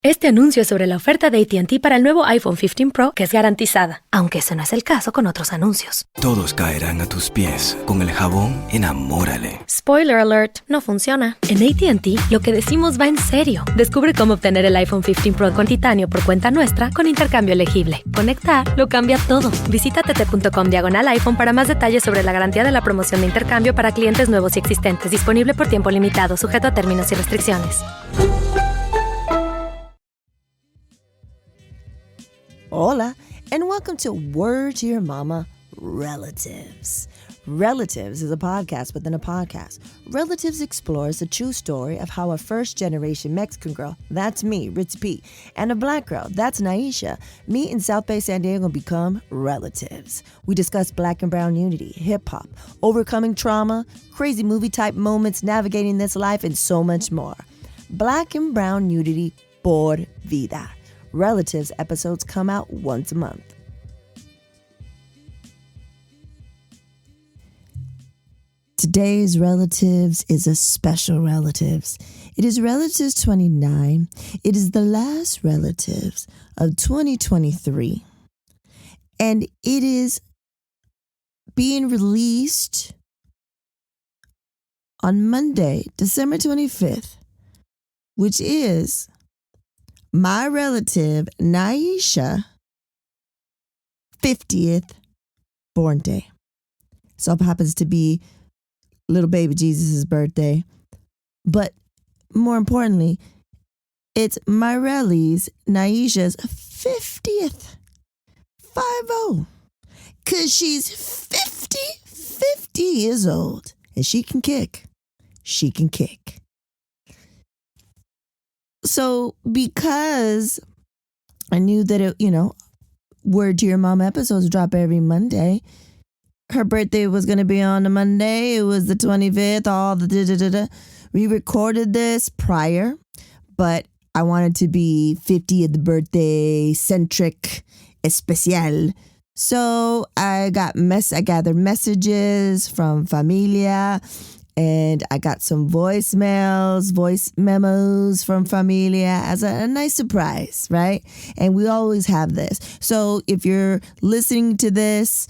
Este anuncio es sobre la oferta de AT&T para el nuevo iPhone 15 Pro, que es garantizada, aunque ese no es el caso con otros anuncios. Todos caerán a tus pies con el jabón Enamórale. Spoiler alert, no funciona. En AT&T, lo que decimos va en serio. Descubre cómo obtener el iPhone 15 Pro con titanio por cuenta nuestra con intercambio elegible. Conectar lo cambia todo. Visita tt.com/iPhone para más detalles sobre la garantía de la promoción de intercambio para clientes nuevos y existentes. Disponible por tiempo limitado, sujeto a términos y restricciones. Hola, and welcome to Word to Your Mama, Relatives. Relatives is a podcast within a podcast. Relatives explores the true story of how a first-generation Mexican girl, that's me, Ritzy P, and a black girl, that's Nyysha, meet in South Bay, San Diego and become relatives. We discuss black and brown unity, hip-hop, overcoming trauma, crazy movie-type moments, navigating this life, and so much more. Black and Brown Unity POR VIDA. Relatives episodes come out once a month. Today's Relatives is a special Relatives. It is Relatives 29. It is the last Relatives of 2023. And it is being released on Monday, December 25th, which is my relative Nyysha 50th born day. So it happens to be little baby Jesus' birthday. But more importantly, it's my Relly's Nyysha's 50th. 50. Because she's 50 years old. And she can kick. She can kick. So because I knew that it, Word to Your Mom episodes drop every Monday. Her birthday was going to be on a Monday. It was the 25th, all the da-da-da-da. We recorded this prior, but I wanted to be 50th birthday centric especial. So I gathered messages from familia, and I got some voice memos from familia as a nice surprise, right? And we always have this. So if you're listening to this,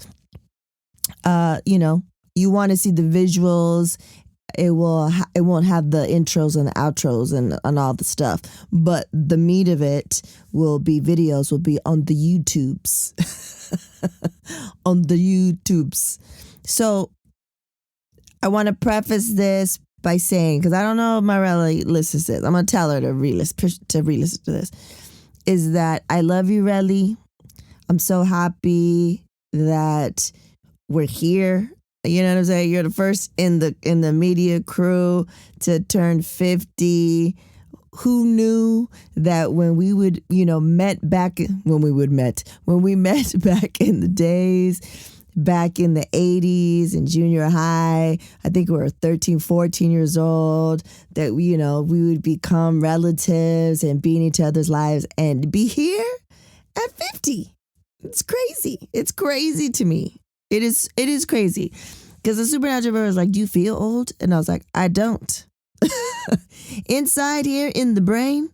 you want to see the visuals, it won't have the intros and the outros and all the stuff, but the meat of it will be on the YouTubes. On the YouTubes. So I want to preface this by saying, because I don't know if my Relly listens to this, I'm going to tell her to re-listen to this, is that I love you, Relly. I'm so happy that we're here. You know what I'm saying? You're the first in the media crew to turn 50. Who knew that when we would, met back in the days, back in the 80s in junior high, I think we were 13, 14 years old, that we would become relatives and be in each other's lives and be here at 50. It's crazy. It's crazy to me. It is crazy. Because the supernatural was like, do you feel old? And I was like, I don't. Inside here, in the brain,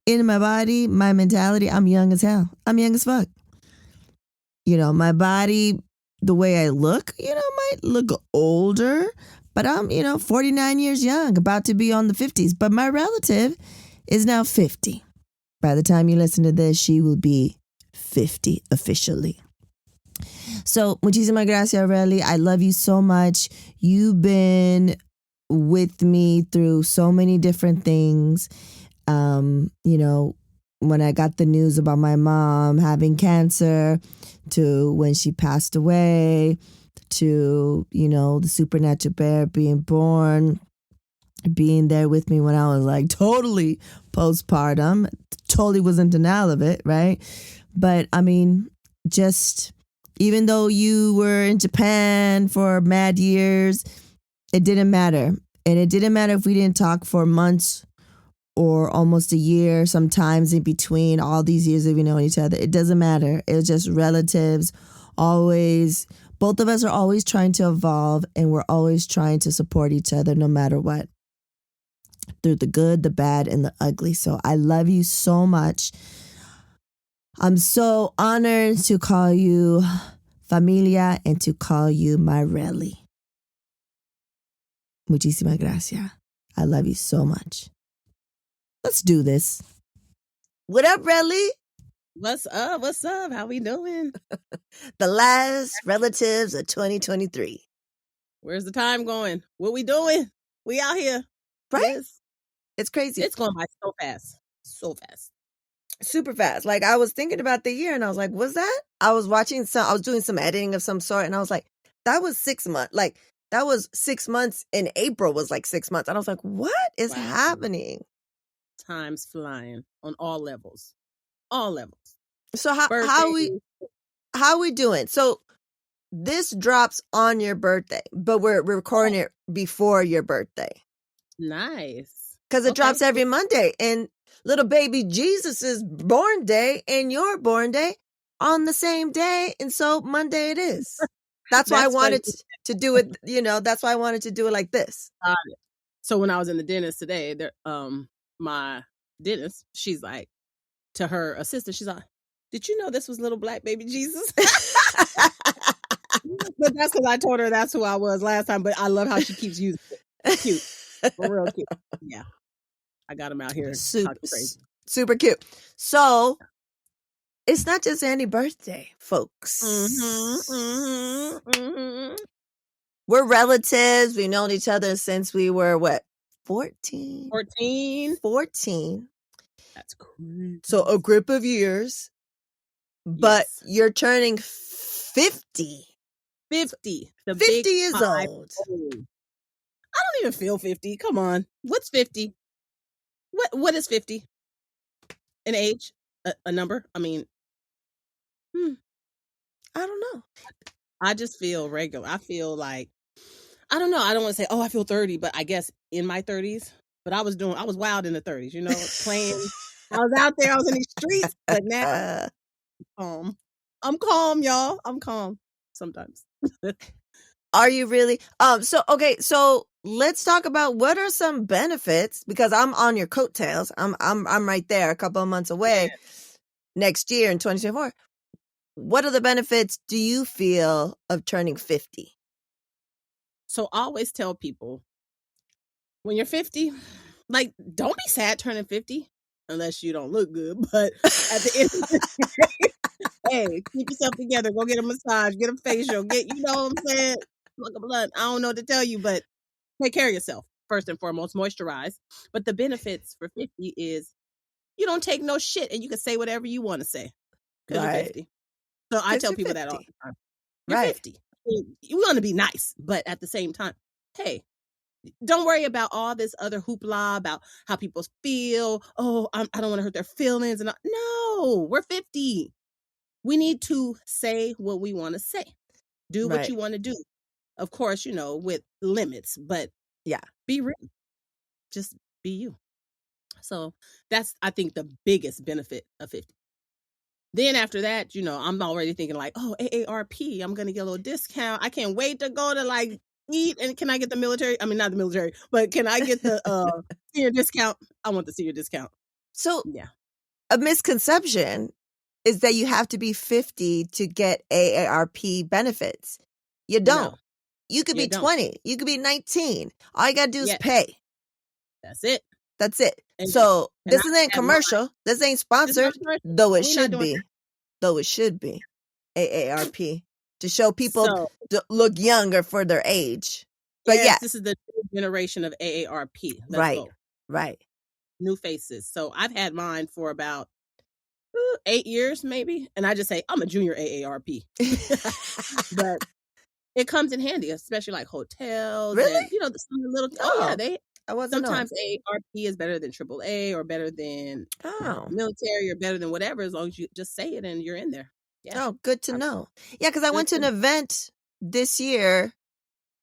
in my body, my mentality, I'm young as hell. I'm young as fuck. My body, the way I look, might look older, but I'm, 49 years young, about to be on the 50s. But my relative is now 50. By the time you listen to this, she will be 50 officially. So, muchísimas gracias, Relly. I love you so much. You've been with me through so many different things. When I got the news about my mom having cancer, to when she passed away, to, the supernatural bear being born, being there with me when I was like totally postpartum, totally was in denial of it, right? But I mean, just even though you were in Japan for mad years, it didn't matter. And it didn't matter if we didn't talk for months or almost a year, sometimes in between all these years of knowing each other. It doesn't matter. It was just relatives. Always, both of us are always trying to evolve, and we're always trying to support each other no matter what. through the good, the bad, and the ugly. So I love you so much. I'm so honored to call you familia and to call you my Relly. Muchísimas gracias. I love you so much. Let's do this. What up, Relly? What's up? What's up? How we doing? The last relatives of 2023. Where's the time going? What we doing? We out here. Right? Yes. It's crazy. It's going by so fast. So fast. Super fast. Like, I was thinking about the year and I was like, was that? I was doing some editing of some sort and I was like, that was 6 months. Like, that was 6 months in April was like 6 months. And I was like, what is happening? Time's flying on all levels. All levels. So how we doing? So this drops on your birthday, but we're recording it before your birthday. Nice. Because it drops every Monday. And little baby Jesus' born day and your born day on the same day. And so Monday it is. That's why I wanted to do it, that's why I wanted to do it like this. So when I was in the dentist today, my dentist, she's like, to her assistant, she's like, did you know this was little black baby Jesus? But that's because I told her that's who I was last time. But I love how she keeps using it. Cute. For real cute. Yeah. I got him out here talking crazy. Super cute. So it's not just any birthday, folks. We're relatives. We've known each other since we were, 14? 14. That's cool. So a group of years. But you're turning 50. 50. 50 years old. I don't even feel 50. Come on. What's 50? What is 50? An age? A number? I mean, I don't know. I just feel regular. I feel like, I don't know. I don't want to say, I feel 30, but I guess in my 30s. But I was wild in the 30s, playing. I was out there. I was in these streets. But now, I'm calm, y'all. I'm calm sometimes. Are you really? So let's talk about what are some benefits, because I'm on your coattails. I'm right there, a couple of months away. Next year in 2024. What are the benefits do you feel of turning 50? So I always tell people, when you're 50, like, don't be sad turning 50 unless you don't look good. But at the end of the day, hey, keep yourself together. Go get a massage, get a facial, you know what I'm saying? Look a blunt. I don't know what to tell you, but take care of yourself. First and foremost, moisturize. But the benefits for 50 is you don't take no shit and you can say whatever you want to say. Because you're 50. So I tell people 50. That all the time. You're 50. You want to be nice, but at the same time, hey, don't worry about all this other hoopla about how people feel. Oh, I don't want to hurt their feelings. No, we're 50. We need to say what we want to say. Do what you want to do. Of course, with limits, but be real. Just be you. So that's, I think, the biggest benefit of 50. Then after that, I'm already thinking like, AARP, I'm going to get a little discount. I can't wait to go to eat. And can I get the military? I mean, not the military, but can I get the senior discount? I want the senior discount. So a misconception is that you have to be 50 to get AARP benefits. You don't. No, you could be 20. You could be 19. All you got to do is pay. That's it. That's it. And so this isn't commercial. This ain't sponsored, though it should be. Though it should be. AARP. To show people to look younger for their age. But this is the new generation of AARP. Let's go. Right. New faces. So I've had mine for about 8 years, maybe. And I just say, I'm a junior AARP. But it comes in handy, especially like hotels. Really? And, some little. Sometimes AARP is better than AAA or better than military or better than whatever, as long as you just say it and you're in there. Yeah. Oh, good to know. Yeah, because I went to an event this year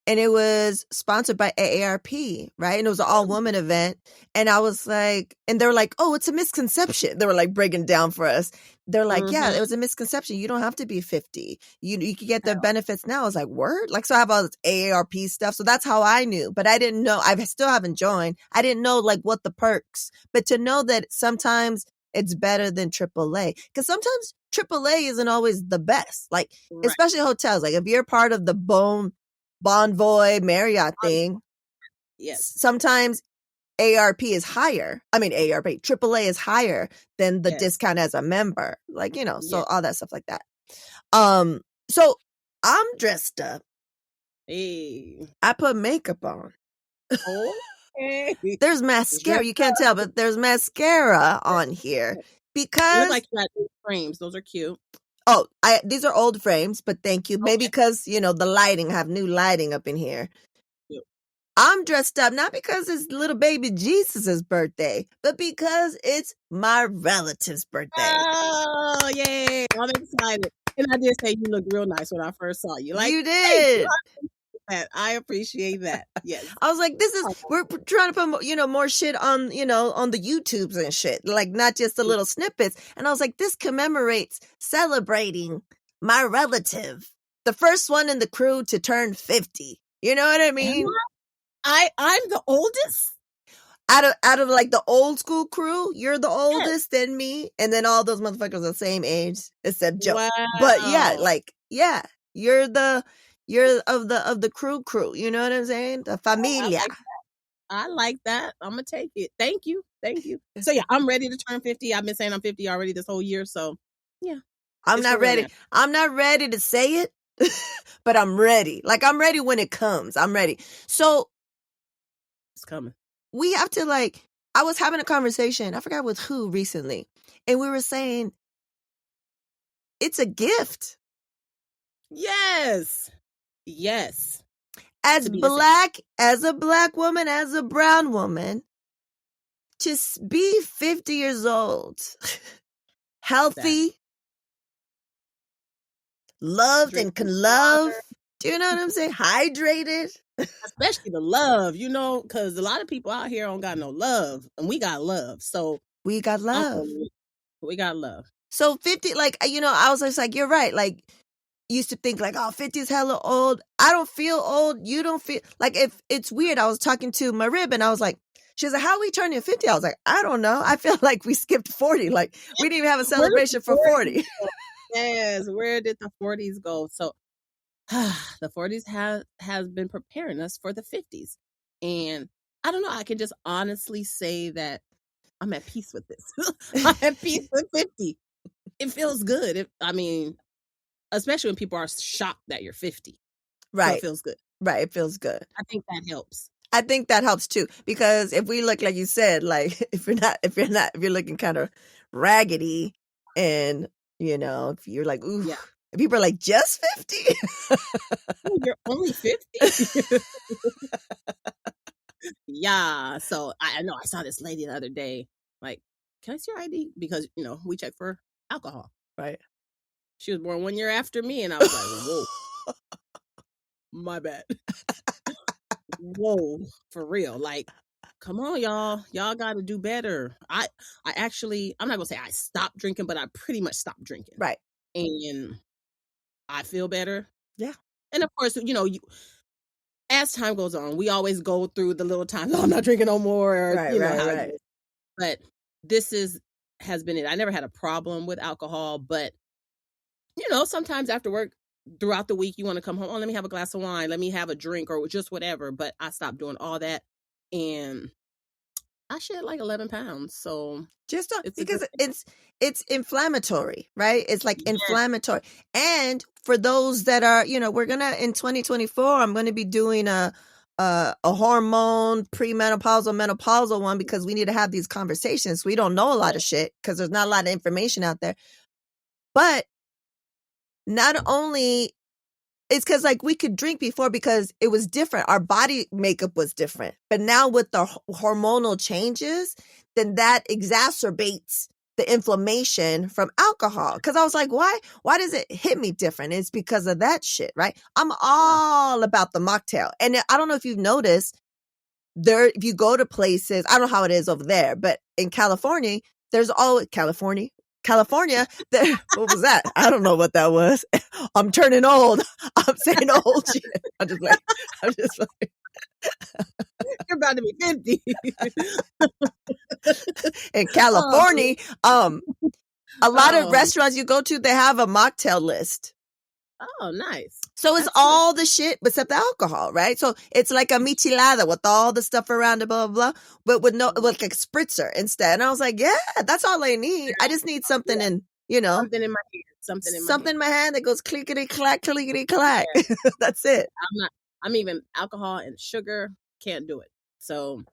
and it was sponsored by AARP, right? And it was an all-woman event. And I was like, and they were like, oh, it's a misconception. They were like breaking it down for us. They're like, yeah, it was a misconception. You don't have to be 50. You can get the benefits now. I was like, word? Like, so I have all this AARP stuff. So that's how I knew. But I didn't know. I still haven't joined. I didn't know like what the perks. But to know that sometimes it's better than AAA. Because sometimes AAA isn't always the best. Like, especially hotels. Like if you're part of the Bonvoy Marriott thing, yes, sometimes AARP is higher. I mean, AAA is higher than the discount as a member. Like, you know, so all that stuff like that. So I'm dressed up. Hey. I put makeup on. Okay. There's mascara. You can't tell, but there's mascara on here because you look like you got new frames. Those are cute. Oh, these are old frames, but thank you. Maybe because, you know, the lighting, I have new lighting up in here. Yep. I'm dressed up not because it's little baby Jesus' birthday, but because it's my relative's birthday. Oh, yay. I'm excited. And I did say you looked real nice when I first saw you. Like, you did. I appreciate that. Yes. I was like, we're trying to put, you know, more shit on, you know, on the YouTubes and shit, like not just the little snippets. And I was like, this commemorates celebrating my relative, the first one in the crew to turn 50. You know what I mean? I'm the oldest. Out of like the old school crew, you're the oldest than me. And then all those motherfuckers are the same age except Joe. Wow. But you're of the crew, you know what I'm saying? The familia. I like that. I'm gonna take it. Thank you. So yeah, I'm ready to turn 50. I've been saying I'm 50 already this whole year. So yeah. I'm not ready. I'm not ready to say it, but I'm ready. Like I'm ready when it comes. I'm ready. So it's coming. We have to I was having a conversation, I forgot with who recently, and we were saying it's a gift. Yes. As a black woman, as a brown woman, to be 50 years old, healthy, loved and can love. Do you know what I'm saying? Hydrated. Especially the love, you know, because a lot of people out here don't got no love, and we got love. So we got love. So 50, I was just like, you're right. Like, used to think like, oh, 50 is hella old. I don't feel old. You don't feel like if it's weird. I was talking to my rib and I was like, she's like, how are we turning 50? I was like, I don't know. I feel like we skipped 40. Like we didn't even have a celebration for 40. Yes. Where did the 40s go? So the 40s has been preparing us for the 50s. And I don't know. I can just honestly say that I'm at peace with this. I'm at peace with 50. It feels good. Especially when people are shocked that you're 50. Right. So it feels good. Right. It feels good. I think that helps. I think that helps too. Because if we look, like you said, like if you're looking kind of raggedy and, you know, if you're like, ooh, yeah. People are like, just 50? Oh, you're only 50? Yeah. So I know I saw this lady the other day, like, can I see your ID? Because, you know, we check for alcohol. Right. She was born 1 year after me, and I was like, whoa. My bad. Whoa, for real. Like, come on, y'all. Y'all got to do better. I'm not going to say I stopped drinking, but I pretty much stopped drinking. Right. And I feel better. Yeah. And of course, you know, as time goes on, we always go through the little times, I'm not drinking no more. Or, right. But this has been it. I never had a problem with alcohol, but, you know, sometimes after work, throughout the week, you want to come home. Oh, let me have a glass of wine. Let me have a drink or just whatever. But I stopped doing all that. And I shed like 11 pounds. So just because it's inflammatory, right? It's like inflammatory. And for those that are, you know, we're going to, in 2024, I'm going to be doing a hormone, premenopausal, menopausal one because we need to have these conversations. We don't know a lot of shit because there's not a lot of information out there. But not only it's because like we could drink before because it was different. Our body makeup was different. But now with the hormonal changes, then that exacerbates the inflammation from alcohol. Because I was like, why does it hit me different? It's because of that shit, right? I'm all about the mocktail. And I don't know if you've noticed, if you go to places, I don't know how it is over there, but in California, there's always California, there, what was that? I don't know what that was. I'm turning old. I'm saying old shit. I'm just like, You're about to be 50. in California, a lot of restaurants you go to, they have a mocktail list. Oh, nice. So it's all the shit except the alcohol, right? So it's like a michelada with all the stuff around it, blah, blah, blah, but with like a spritzer instead. And I was like, yeah, that's all I need. I just need something in, something in my hand. Something in my hand that goes clickety clack, clickety clack. Yeah. That's it. I'm even alcohol and sugar, can't do it. So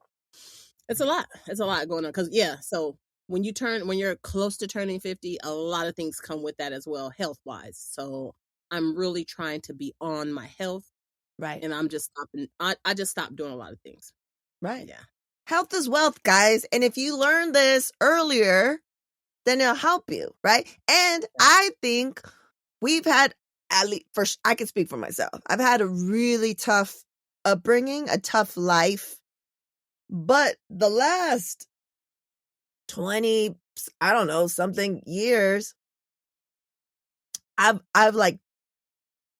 it's a lot. It's a lot going on. Cause so when you're close to turning 50, a lot of things come with that as well, health wise. So I'm really trying to be on my health. Right. And I'm just stopping. I just stopped doing a lot of things. Right. Yeah. Health is wealth, guys. And if you learn this earlier, then it'll help you. Right. And I think we've had, at least, first, I can speak for myself. I've had a really tough upbringing, a tough life. But the last 20, I don't know, something years, I've like,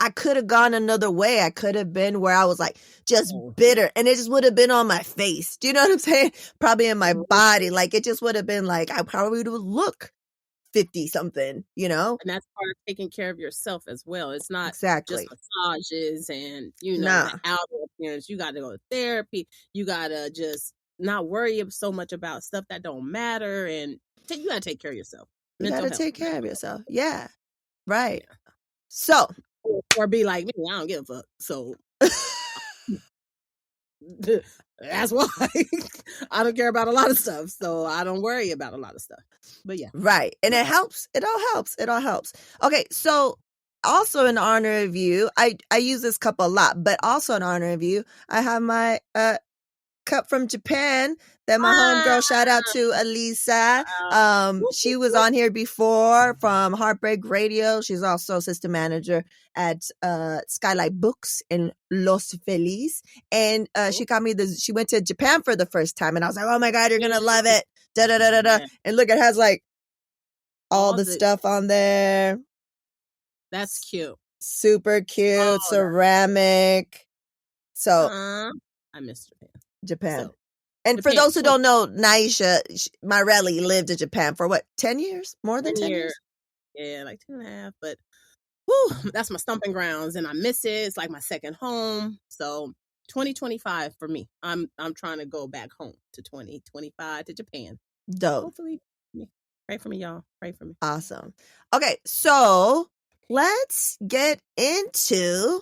I could have gone another way. I could have been where I was like just bitter, and it just would have been on my face. Do you know what I'm saying? Probably in my body. Like it just would have been like, I probably would look 50 something, And that's part of taking care of yourself as well. It's not exactly just massages and, the outer appearance. You got to go to therapy. You got to just not worry so much about stuff that don't matter. And you got to take care of yourself. You got to take care of yourself. Yeah. Right. Yeah. So. Or be like me, I don't give a fuck. So that's why I don't care about a lot of stuff. So I don't worry about a lot of stuff. But yeah. Right. And it helps. It all helps. It all helps. Okay. So also in honor of you, I use this cup a lot, but also in honor of you, I have my cup from Japan that my homegirl, shout out to Elisa. She was on here before from Heartbreak Radio. She's also assistant manager at Skylight Books in Los Feliz. And she got me she went to Japan for the first time. And I was like, oh my God, you're going to love it. Da, da, da, da, da. And look, it has like all the stuff on there. That's cute. Super cute. Ceramic. So I miss Japan. So, and for those who don't know, Nyysha Marelli lived in Japan for what, 10 years? More than 10 years? Yeah, like 2.5. But whew, that's my stomping grounds, and I miss it. It's like my second home. So 2025 for me. I'm trying to go back home to 2025 to Japan. Dope. Hopefully, pray for me, y'all. Pray for me. Awesome. Okay, so let's get into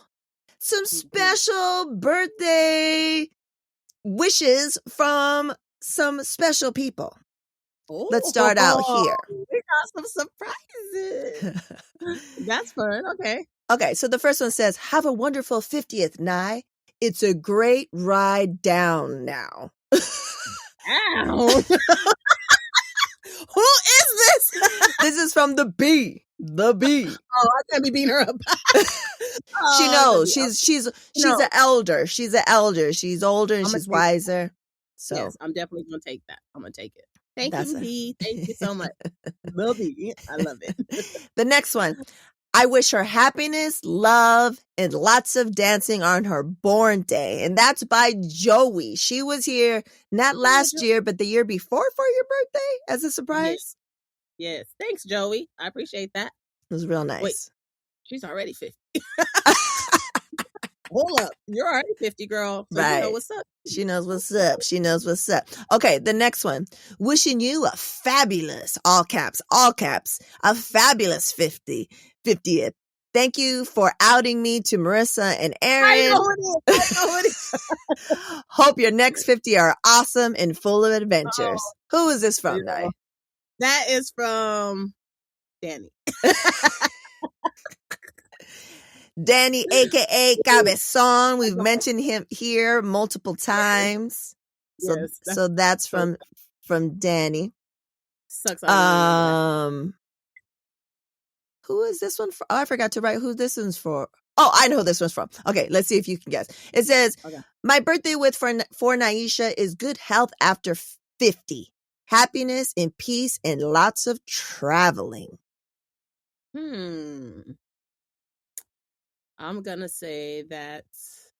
some special birthday wishes from some special people. Let's start out here. We got some surprises. That's fun. Okay, so the first one says, have a wonderful 50th, Nye. It's a great ride down now. Ow. Who is this? This is from the B. The B. Oh, I can't be beating her up. She knows. She's an elder. She's an elder. She's older and she's wiser. So yes, I'm definitely gonna take that. I'm gonna take it. Thank you, B. Thank you so much. Love you. I love it. The next one. I wish her happiness, love, and lots of dancing on her born day. And that's by Joey. She was here not last year, but the year before for your birthday as a surprise. Yes. Thanks, Joey. I appreciate that. It was real nice. Wait, she's already 50. Hold up. You're already 50, girl. So right. You know what's up. She knows what's up. She knows what's up. Okay, the next one. Wishing you a fabulous, all caps, a fabulous 50th. Thank you for outing me to Marissa and Aaron. I know it is. Hope your next 50 are awesome and full of adventures. Who is this from, Nye? That is from Danny. Danny, a.k.a. Cabezon. We've mentioned him here multiple times. So that's from Danny. Sucks. I don't remember that. Who is this one for? Oh, I forgot to write who this one's for. Oh, I know who this one's from. Okay, let's see if you can guess. It says, my birthday for Nyysha is good health after 50. Happiness and peace and lots of traveling. I'm going to say that's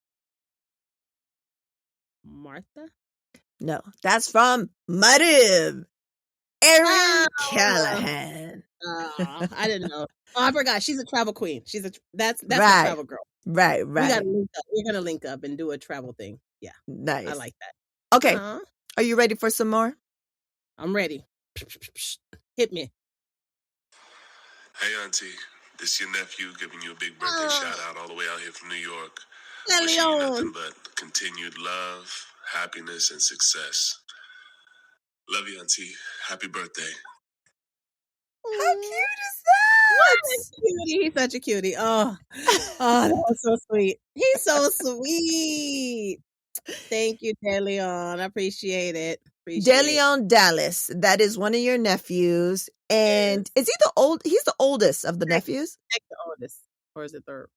Martha. No, that's from Mariv. Erin Callahan. I didn't know. Oh, I forgot. She's a travel queen. That's right. a travel girl. Right. We gotta link up. We're gonna link up and do a travel thing. Yeah. Nice. I like that. Okay. Are you ready for some more? I'm ready. Hit me. Hey, Auntie. This is your nephew giving you a big birthday shout out all the way out here from New York. Wishing you nothing but continued love, happiness, and success. Love you, Auntie. Happy birthday. How cute is that? What a cutie. He's such a cutie. Oh, that was so sweet. He's so sweet. Thank you, DeLeon. I appreciate it. DeLeon Dallas. That is one of your nephews. And is he he's the oldest of the nephews? The oldest. Or is it third?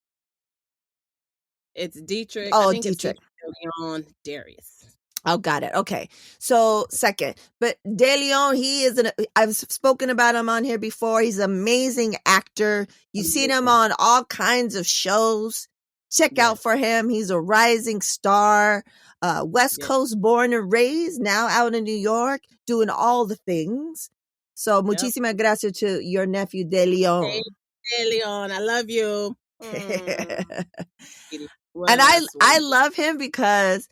It's Dietrich. Oh, I think Dietrich. It's DeLeon Darius. Oh, got it. Okay. So second, but DeLeon, I've spoken about him on here before. He's an amazing actor. You've seen him on all kinds of shows. Check out for him. He's a rising star, West Coast born and raised, now out in New York, doing all the things. So muchísimas gracias to your nephew, DeLeon. Hey, DeLeon, I love you. And I love him because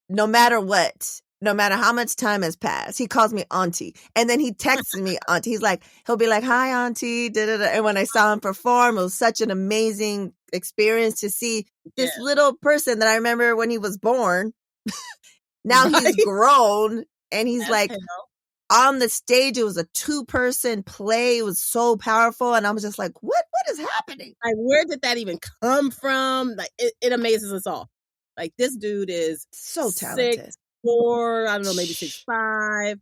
no matter what, no matter how much time has passed, he calls me auntie. And then he texts me auntie. He'll be like, hi, auntie. Da-da-da. And when I saw him perform, it was such an amazing experience to see this little person that I remember when he was born. Now he's grown and he's on the stage. It was a 2-person play. It was so powerful. And I was just like, what is happening? Like, where did that even come from? Like, it amazes us all. Like, this dude is so talented. 6'4", I don't know, maybe 6'5".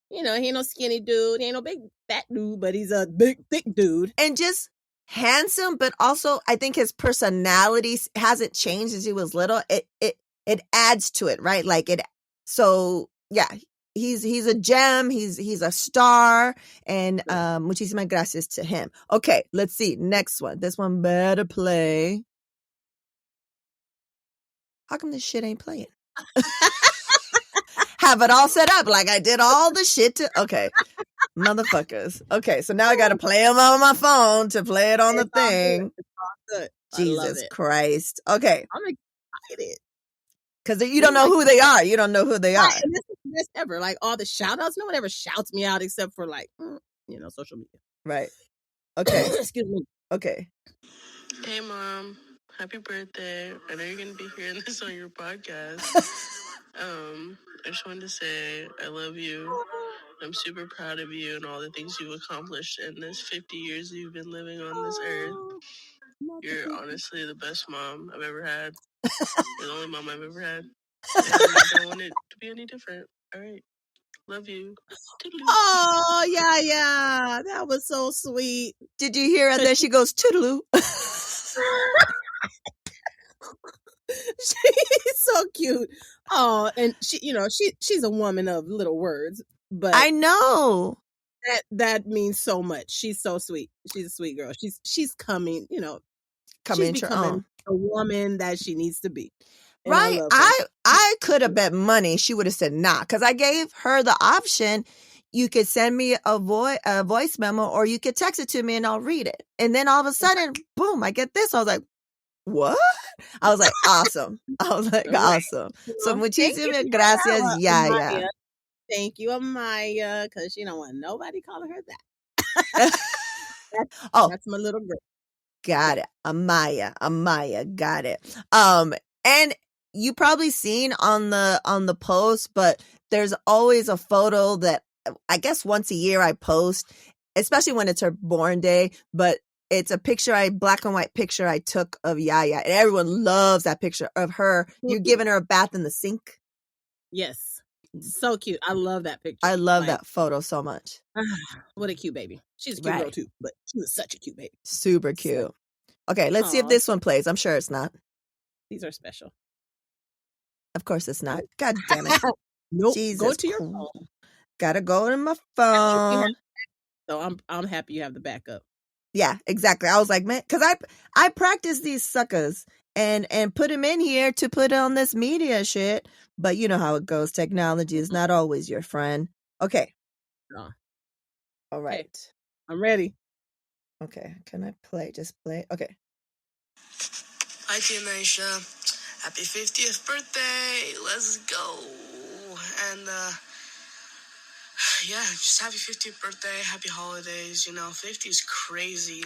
You know, he ain't no skinny dude. He ain't no big fat dude, but he's a big, thick dude. And just handsome, but also I think his personality hasn't changed since he was little. It adds to it, right? Like it. So yeah, he's a gem. He's a star. And muchísimas gracias to him. Okay, let's see. Next one. This one better play. How come this shit ain't playing? Have it all set up like I did all the shit okay. Motherfuckers. Okay, so now I got to play them on my phone to play it on the thing. It's all good. Jesus Christ. Okay. I'm excited. Because you don't know who they are. You don't know who they are. And this is the best ever. Like, all the shout outs, no one ever shouts me out except for, like, social media. Right. Okay. Excuse me. Okay. Hey, Mom. Happy birthday. I know you're going to be hearing this on your podcast. I just wanted to say I love you. I'm super proud of you and all the things you've accomplished in this 50 years you've been living on this earth. You're honestly the best mom I've ever had. You're the only mom I've ever had. And I don't want it to be any different. All right. Love you. Toodaloo. Oh, yeah. That was so sweet. Did you hear her? There she goes, toodaloo. She's so cute. Oh, and she's a woman of little words, but I know that means so much. She's so sweet. She's a sweet girl. She's coming, coming she's into her becoming own. the woman that she needs to be. And right. I could have bet money she would have said nah, because I gave her the option. You could send me a voice memo, or you could text it to me and I'll read it. And then all of a sudden, boom, I get this. I was like, what? I was like, awesome. Awesome. So muchísimas gracias, Yaya. Thank you, Amaya, because she don't want nobody calling her that. That's my little girl. Got it. Amaya, got it. And you probably seen on the post, but there's always a photo that I guess once a year I post, especially when it's her born day, but it's a black and white picture I took of Yaya, and everyone loves that picture of her. You're giving her a bath in the sink. Yes. So cute. I love that picture. I love that photo so much. What a cute baby. She's a cute girl too, but she was such a cute baby. Super cute. Okay, let's see if this one plays. I'm sure it's not. These are special. Of course it's not. God damn it. Nope. Jesus Go to your phone. Gotta go to my phone. So I'm happy you have the backup. Yeah, exactly. I was like, man, because I practice these suckers and put them in here to put on this media shit. But you know how it goes. Technology is not always your friend. Okay. All right. Okay. I'm ready. Okay. Can I play? Just play. Okay. Hi, Tia Nyysha. Happy 50th birthday. Let's go. And, yeah, just happy 50th birthday. Happy holidays. 50 is crazy.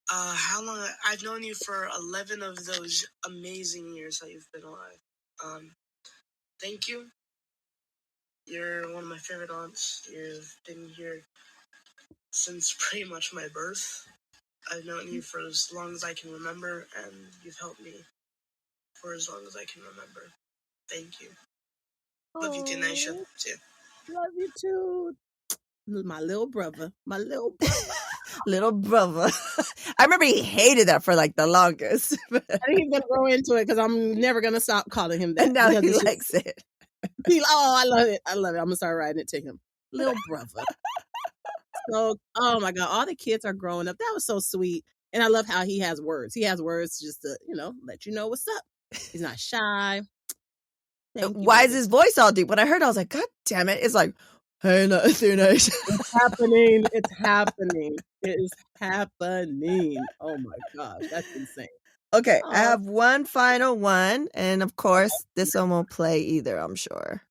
How long? I've known you for 11 of those amazing years that you've been alive. Thank you. You're one of my favorite aunts. You've been here since pretty much my birth. I've known you for as long as I can remember, and you've helped me for as long as I can remember. Thank you. Love you, Tia Nyysha. See ya. Love you too. My little brother. Little brother. I remember he hated that for like the longest. I think he's going to grow into it because I'm never going to stop calling him that. And now he likes it. I love it. I love it. I'm going to start writing it to him. Little brother. So, oh my God, all the kids are growing up. That was so sweet. And I love how he has words. He has words just to, let you know what's up. He's not shy. Why is his voice all deep? When I heard it, I was like, God damn it. It's like, hey, Tia Nyysha. It's happening. It's happening. It is happening. Oh my gosh, that's insane. Okay, I have one final one. And of course, this one won't play either, I'm sure.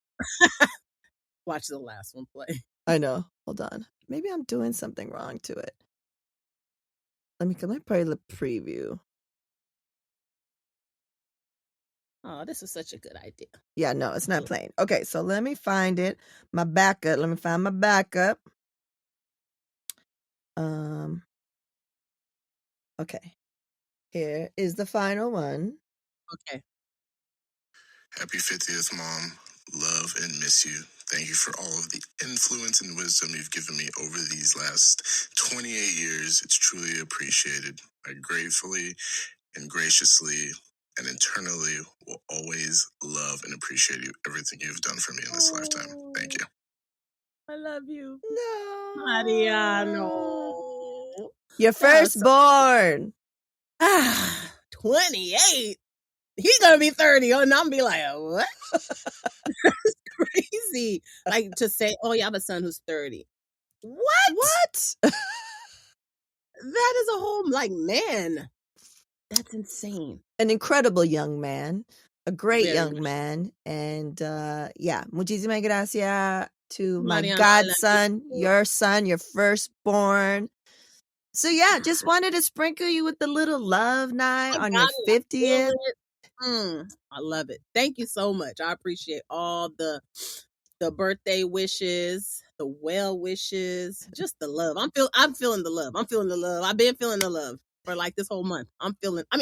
Watch the last one play. I know. Hold on. Maybe I'm doing something wrong to it. Let me play the preview. Oh, this is such a good idea. Yeah, no, it's not playing. Okay, so let me find it. My backup. Let me find my backup. Okay. Here is the final one. Okay. Happy 50th, Mom. Love and miss you. Thank you for all of the influence and wisdom you've given me over these last 28 years. It's truly appreciated. I gratefully and graciously and internally will always love and appreciate you, everything you've done for me in this lifetime. Thank you. I love you. No. Mariano. Your firstborn. 28. He's going to be 30. And I'm be like, what? That's crazy. Like to say, oh, you have a son who's 30. What? That is a whole, man. That's insane. An incredible young man. A great young man. And yeah, muchísimas gracias to my godson, your son, your firstborn. So yeah, just wanted to sprinkle you with a little love night on your 50th. I love it. Thank you so much. I appreciate all the birthday wishes, the well wishes, just the love. I'm feeling the love. I've been feeling the love for like this whole month. I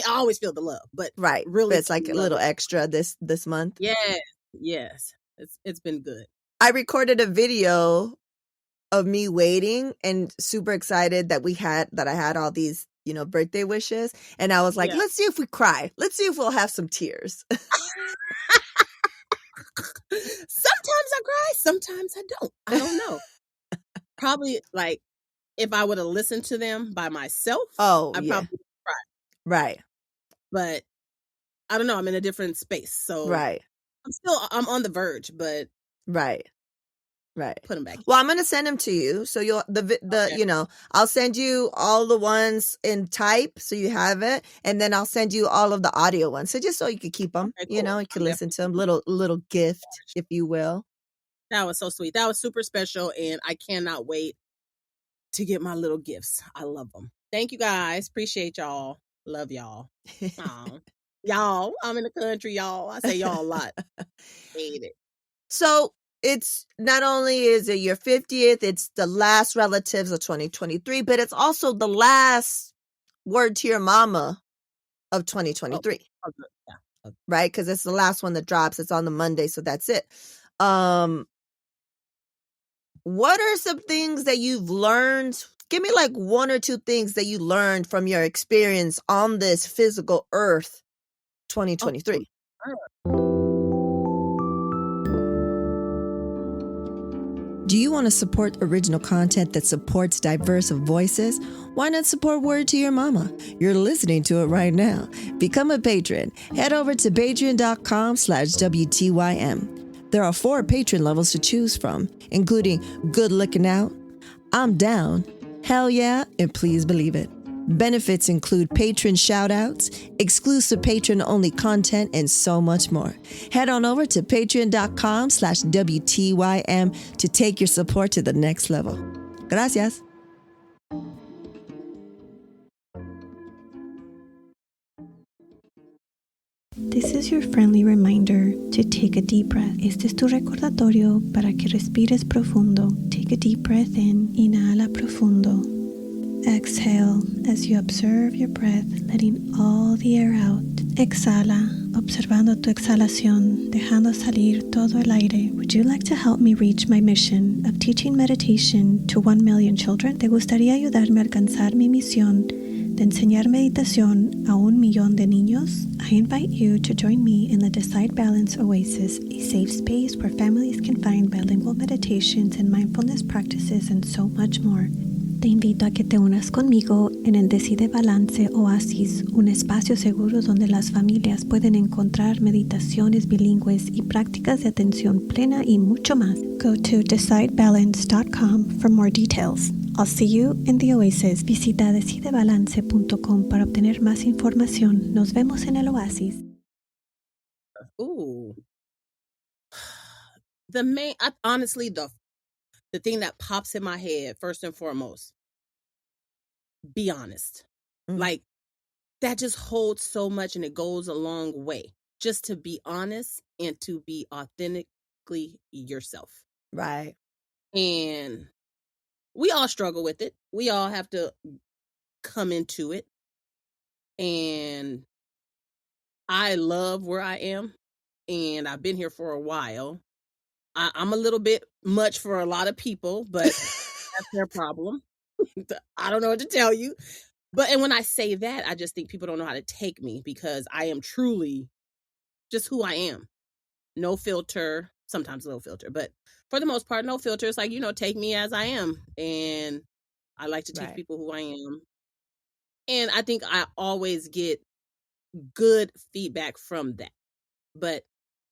always feel the love, but really it's like a little extra this month. Yes. It's been good. I recorded a video of me waiting and super excited that I had all these, birthday wishes. And I was like, let's see if we cry. Let's see if we'll have some tears. Sometimes I cry, sometimes I don't. I don't know. Probably like if I would have listened to them by myself, I probably would cry. Right. But I don't know. I'm in a different space. So I'm on the verge, but right. Put them back. Well, I'm going to send them to you. So you'll, I'll send you all the ones in type so you have it. And then I'll send you all of the audio ones. So just so you could keep them, you can listen to them. Little gift, if you will. That was so sweet. That was super special. And I cannot wait to get my little gifts. I love them. Thank you guys. Appreciate y'all. Love y'all. Y'all, I'm in the country, y'all. I say y'all a lot. Hate it. So it's not only is it your 50th, it's the last relatives of 2023, but it's also the last word to your mama of 2023. Right? Because it's the last one that drops. It's on the Monday, so that's it. What are some things that you've learned? Give me like one or two things that you learned from your experience on this physical Earth 2023. Do you want to support original content that supports diverse voices? Why not support Word to Your Mama? You're listening to it right now. Become a patron. Head over to patreon.com/WTYM. There are 4 patron levels to choose from, including Good Looking Out, I'm Down, Hell Yeah, and Please Believe It. Benefits include patron shoutouts, exclusive patron-only content, and so much more. Head on over to patreon.com/WTYM to take your support to the next level. Gracias. This is your friendly reminder to take a deep breath. Este es tu recordatorio para que respires profundo. Take a deep breath in. Inhala profundo. Exhale as you observe your breath, letting all the air out. Exhala, observando tu exhalación, dejando salir todo el aire. Would you like to help me reach my mission of teaching meditation to 1 million children? ¿Te gustaría ayudarme a alcanzar mi misión de enseñar meditación a 1 millón de niños? I invite you to join me in the Decide Balance Oasis, a safe space where families can find bilingual meditations and mindfulness practices and so much more. Te invito a que te unas conmigo en el Decide Balance Oasis, un espacio seguro donde las familias pueden encontrar meditaciones bilingües y prácticas de atención plena y mucho más. Go to decidebalance.com for more details. I'll see you in the Oasis. Visita decidebalance.com para obtener más información. Nos vemos en el Oasis. Ooh. Honestly, the thing that pops in my head, first and foremost, be honest. Like, that just holds so much and it goes a long way. Just to be honest and to be authentically yourself. Right. And we all struggle with it. We all have to come into it. And I love where I am. And I've been here for a while. I'm a little bit much for a lot of people, but that's their problem. I don't know what to tell you. And when I say that, I just think people don't know how to take me because I am truly just who I am. No filter, sometimes a little filter, but for the most part, no filter. It's like, take me as I am. And I like to teach people who I am. And I think I always get good feedback from that. But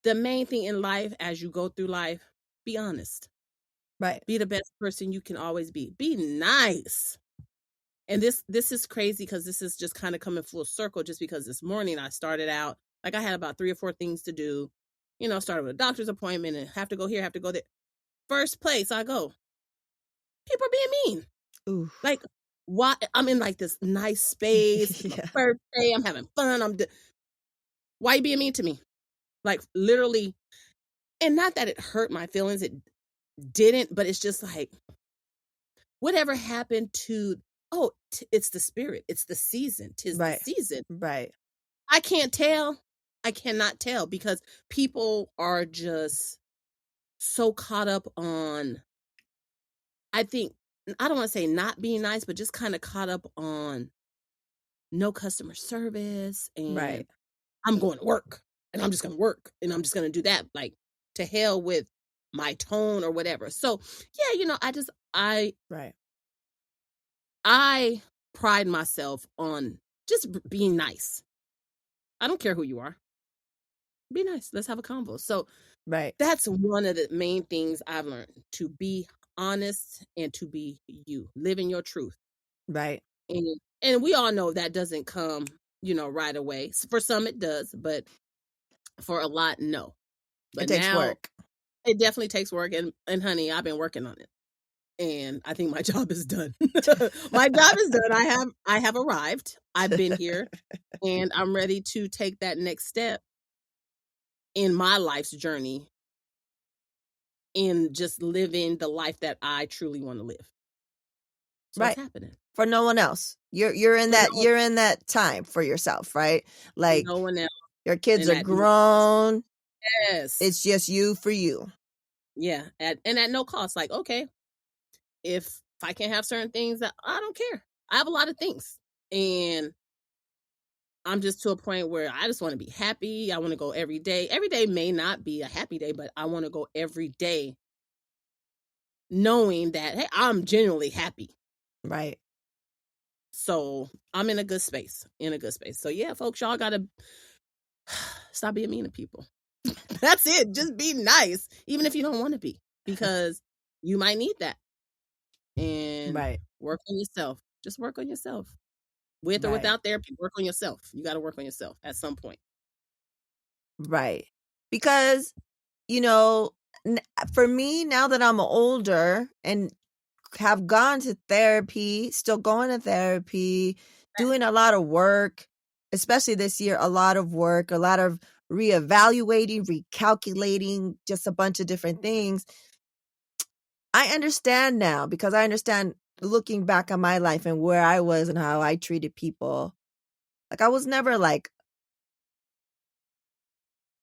the main thing in life, as you go through life, be honest. Right. Be the best person you can always be. Be nice. And this is crazy because this is just kind of coming full circle just because this morning I started out, like I had about 3 or 4 things to do, started with a doctor's appointment and have to go here, have to go there. First place I go, people are being mean. Ooh. Like, why? I'm in like this nice space. It's my birthday. I'm having fun. Why are you being mean to me? Like, literally. And not that it hurt my feelings. It didn't, but it's just like, whatever happened to, it's the spirit. It's the season. 'Tis the season. Right. I can't tell. I cannot tell because people are just so caught up on, I think, I don't want to say not being nice, but just kind of caught up on no customer service and I'm going to work and I'm just going to work and I'm just going to do that. Like, to hell with my tone or whatever. So yeah, I pride myself on just being nice. I don't care who you are. Be nice. Let's have a convo. So that's one of the main things I've learned, to be honest and to be you, living your truth. Right. And we all know that doesn't come, right away. For some it does, but for a lot, no. But it takes work. It definitely takes work. And honey, I've been working on it. And I think my job is done. My job is done. I have arrived. I've been here and I'm ready to take that next step in my life's journey in just living the life that I truly want to live. So what's happening? For no one else. You're in that time for yourself, right? Like, no one else. Your kids are grown. Yes. It's just you for you. Yeah. And at no cost. Like, okay, if I can't have certain things, I don't care. I have a lot of things. And I'm just to a point where I just want to be happy. I want to go every day. Every day may not be a happy day, but I want to go every day knowing that, hey, I'm genuinely happy. Right. So I'm in a good space. So yeah, folks, y'all got to stop being mean to people. That's it. Just be nice, even if you don't want to be, because you might need that. And work on yourself. Just work on yourself. With or without therapy, work on yourself. You got to work on yourself at some point. Right. Because, for me, now that I'm older and have gone to therapy, still going to therapy, doing a lot of work, especially this year, a lot of work, a lot of reevaluating, recalculating, just a bunch of different things. I understand now, because I understand looking back on my life and where I was and how I treated people. Like, I was never like,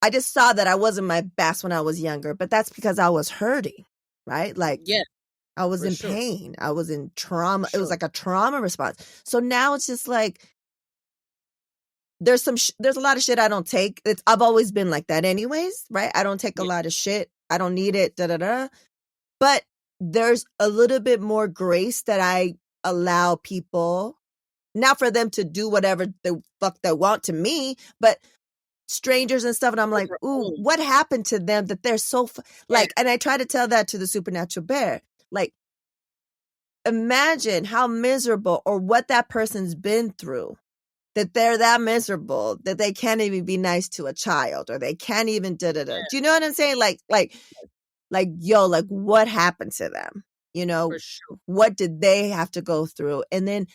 I just saw that I wasn't my best when I was younger, but that's because I was hurting, right? Like, yeah, I was in pain. I was in trauma. It was like a trauma response. So now it's just like, there's a lot of shit I don't take. I've always been like that anyways, right? I don't take a lot of shit. I don't need it, But there's a little bit more grace that I allow people, not for them to do whatever the fuck they want to me, but strangers and stuff. And I'm like, ooh, what happened to them that they're so like, and I try to tell that to the supernatural bear. Like, imagine how miserable or what that person's been through, that they're that miserable that they can't even be nice to a child, or they can't even do you know what I'm saying? Like, yo, like, what happened to them? What did they have to go through? And then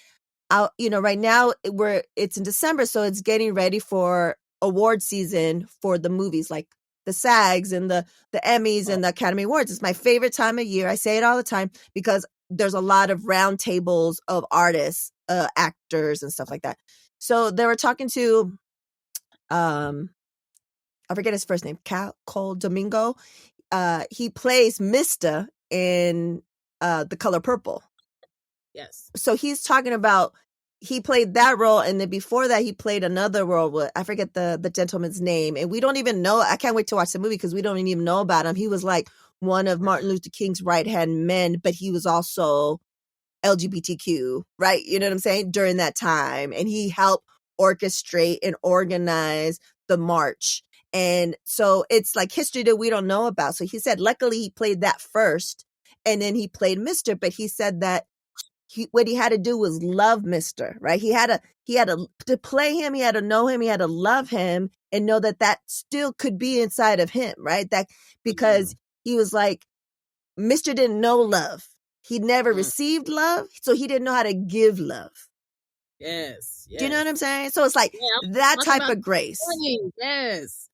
right now it's in December, so it's getting ready for award season for the movies, like the SAGs and the Emmys and the Academy Awards. It's my favorite time of year. I say it all the time because there's a lot of round tables of artists, actors and stuff like that. So they were talking to, I forget his first name, Cole Domingo. He plays Mista in The Color Purple. Yes. So he's talking about, he played that role, and then before that he played another role with, I forget the gentleman's name, and we don't even know. I can't wait to watch the movie because we don't even know about him. He was like one of Martin Luther King's right-hand men, but he was also LGBTQ, right? You know what I'm saying? During that time, and he helped orchestrate and organize the march. And so it's like history that we don't know about. So he said, luckily he played that first, and then he played Mr. But he said that what he had to do was love Mr. Right? He had to play him. He had to know him. He had to love him and know that still could be inside of him, right? That because he was like, Mr. didn't know love. He never received love, so he didn't know how to give love. Yes. Do you know what I'm saying? So it's like that type of grace. Yes.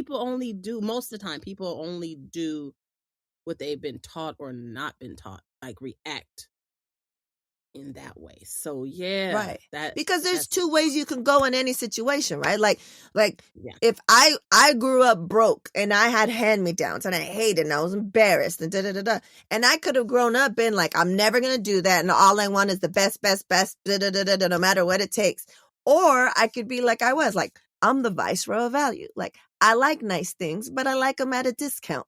Most of the time, people only do what they've been taught or not been taught, like react in that way. So right. Because there's two ways you can go in any situation, right? Like if I grew up broke and I had hand-me-downs and I hated and I was embarrassed and and I could have grown up been like, I'm never gonna do that, and all I want is the best, no matter what it takes. Or I could be like I was, like, I'm the viceroy of value. Like, I like nice things, but I like them at a discount.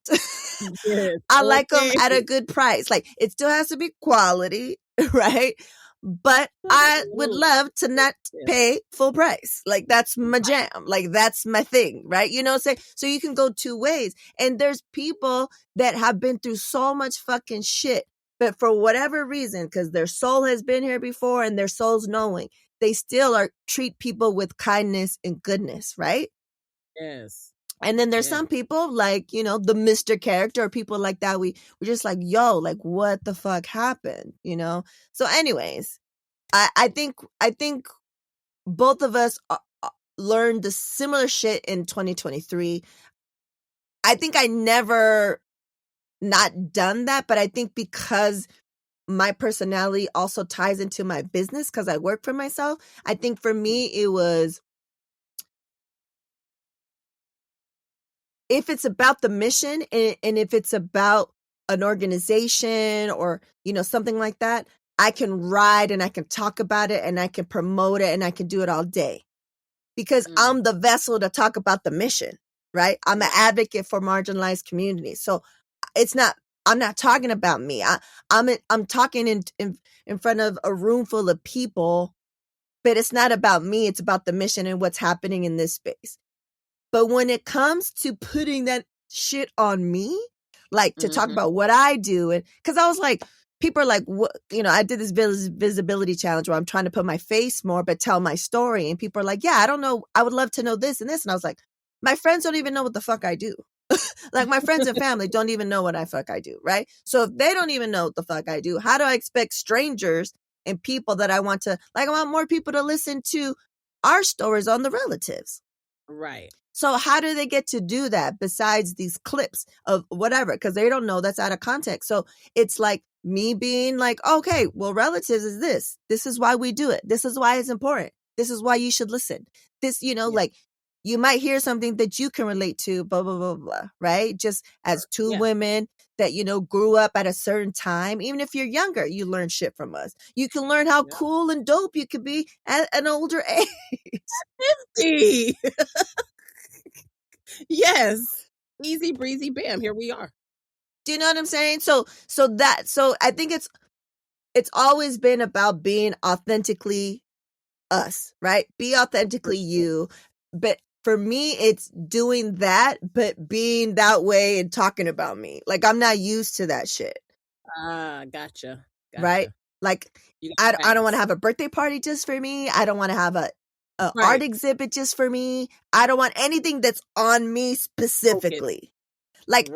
Yes, I like them at a good price. Like, it still has to be quality, right? But I would love to not pay full price. Like, that's my jam. Like, that's my thing, right? You know what I'm saying? So you can go two ways. And there's people that have been through so much fucking shit, but for whatever reason, because their soul has been here before and their soul's knowing, they still treat people with kindness and goodness, right? Yes. And then there's some people like, the Mr. character or people like that. We're just like, yo, like, what the fuck happened? So anyways, I think both of us learned the similar shit in 2023. I think I never not done that, but I think because my personality also ties into my business because I work for myself. I think for me, it was if it's about the mission and if it's about an organization or, something like that, I can ride and I can talk about it and I can promote it and I can do it all day because I'm the vessel to talk about the mission, right? I'm an advocate for marginalized communities. So I'm not talking about me. I'm talking in front of a room full of people, but it's not about me. It's about the mission and what's happening in this space. But when it comes to putting that shit on me, like to talk about what I do, and because I was like, people are like, what, I did this visibility challenge where I'm trying to put my face more, but tell my story. And people are like, yeah, I don't know. I would love to know this and this. And I was like, my friends don't even know what the fuck I do. Like my friends and family don't even know what I do. Right. So if they don't even know what the fuck I do, how do I expect strangers and people that I want more people to listen to our stories on the relatives? Right. So how do they get to do that besides these clips of whatever? Because they don't know, that's out of context. So it's like me being like, okay, well, relatives is this. This is why we do it. This is why it's important. This is why you should listen. This, like you might hear something that you can relate to, blah, blah, blah, blah, right? Just as two women that, grew up at a certain time. Even if you're younger, you learn shit from us. You can learn how cool and dope you could be at an older age. 50. Yes. Easy breezy, bam, here we are. Do you know what I'm saying? So I think it's always been about being authentically us, right? Be authentically you. But for me, it's doing that, but being that way and talking about me. Like I'm not used to that shit. Gotcha. Right? Like I don't want to have a birthday party just for me. I don't want to have a art exhibit just for me. I don't want anything that's on me specifically. Okay. Like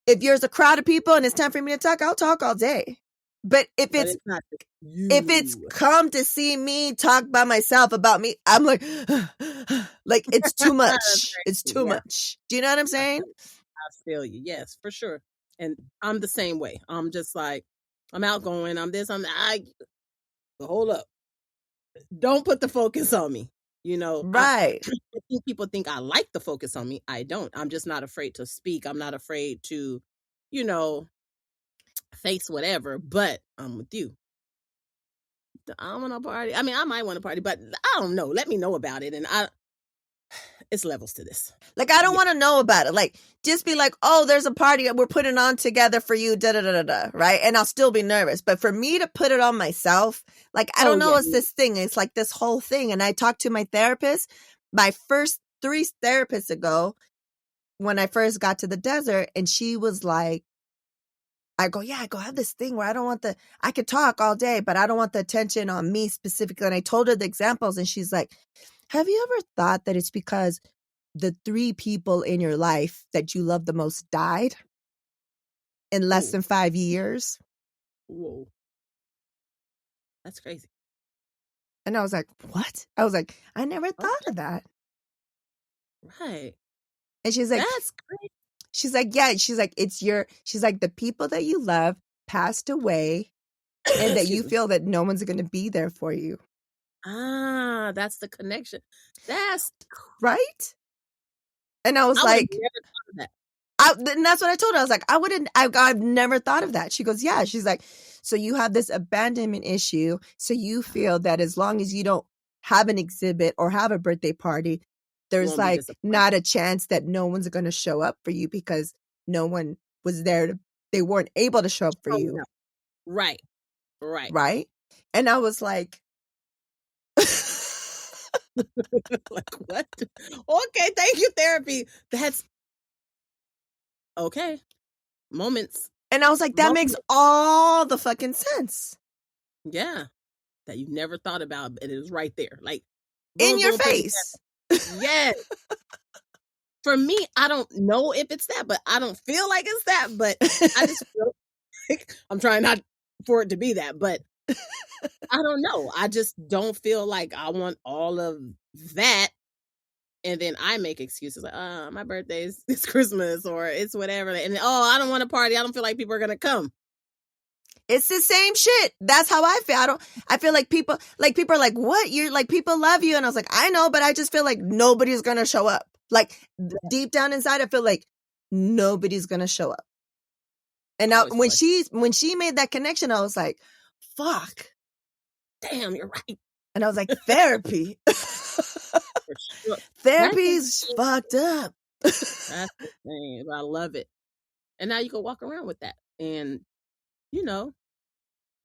if there's a crowd of people and it's time for me to talk, I'll talk all day. But if it's come to see me talk by myself about me, I'm like, like it's too much. It's too much. Do you know what I'm saying? I feel you. Yes, for sure. And I'm the same way. I'm just like, I'm outgoing. I'm this. Hold up. Don't put the focus on me. Right. I think people think I like the focus on me. I don't. I'm just not afraid to speak. I'm not afraid to, face whatever, but I'm with you. I don't want to party. I mean, I might want to party, but I don't know. Let me know about it. And it's levels to this. Like, I don't want to know about it. Like, just be like, oh, there's a party we're putting on together for you, da-da-da-da-da, right? And I'll still be nervous. But for me to put it on myself, like, I don't know, it's this thing. It's like this whole thing. And I talked to my therapist, my first 3 therapists ago, when I first got to the desert, and she was like, I go, I have this thing where I could talk all day, but I don't want the attention on me specifically. And I told her the examples, and she's like, have you ever thought that it's because the 3 people in your life that you love the most died in less than 5 years? Whoa. That's crazy. And I was like, what? I was like, I never thought of that. Right. And she's like, that's great. She's like, yeah. She's like, she's like, the people that you love passed away and that you feel that no one's going to be there for you. That's the connection. That's right. And I was like, and that's what I told her. I was like, I've never thought of that. She goes, yeah. She's like, so you have this abandonment issue. So you feel that as long as you don't have an exhibit or have a birthday party, there's like not a chance that no one's going to show up for you because no one was there. They weren't able to show up for you. No. Right. And I was like, like what? Okay, thank you, therapy. That's okay. Moments. And I was like, that makes all the fucking sense. Yeah. That you never thought about, and it was right there. Like in your face. Yes. For me, I don't know if it's that, but I don't feel like it's that, but I just feel like I'm trying not for it to be that, but I don't know. I just don't feel like I want all of that. And then I make excuses like, my birthday is Christmas or it's whatever. And I don't want to party. I don't feel like people are going to come. It's the same shit. That's how I feel. I feel like people are like, what? You're like, people love you. And I was like, I know, but I just feel like nobody's going to show up. Like deep down inside, I feel like nobody's going to show up. And now when she made that connection, I was like, fuck. Damn, you're right. And I was like, therapy. Sure. Therapy's fucked up. That's the thing. I love it. And now you can walk around with that and,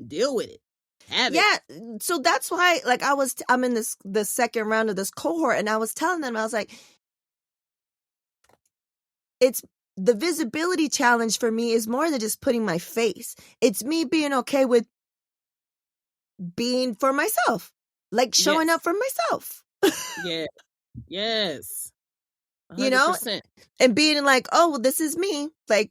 deal with it. Have it. So that's why, like, I'm in the second round of this cohort, and I was telling them, I was like, it's the visibility challenge for me is more than just putting my face. It's me being okay with being for myself, like showing up for myself. Yeah. Yes. 100%. You know, and being like, oh, well, this is me. Like,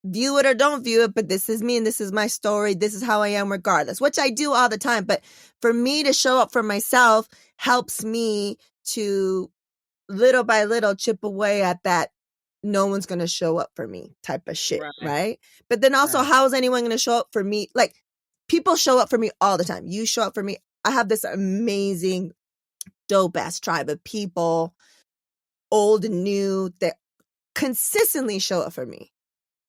view it or don't view it, but this is me and this is my story. This is how I am regardless, which I do all the time. But for me to show up for myself helps me to little by little chip away at that no one's going to show up for me type of shit, right? But then also, how is anyone going to show up for me? Like, people show up for me all the time. You show up for me. I have this amazing, dope-ass tribe of people, old and new, that consistently show up for me.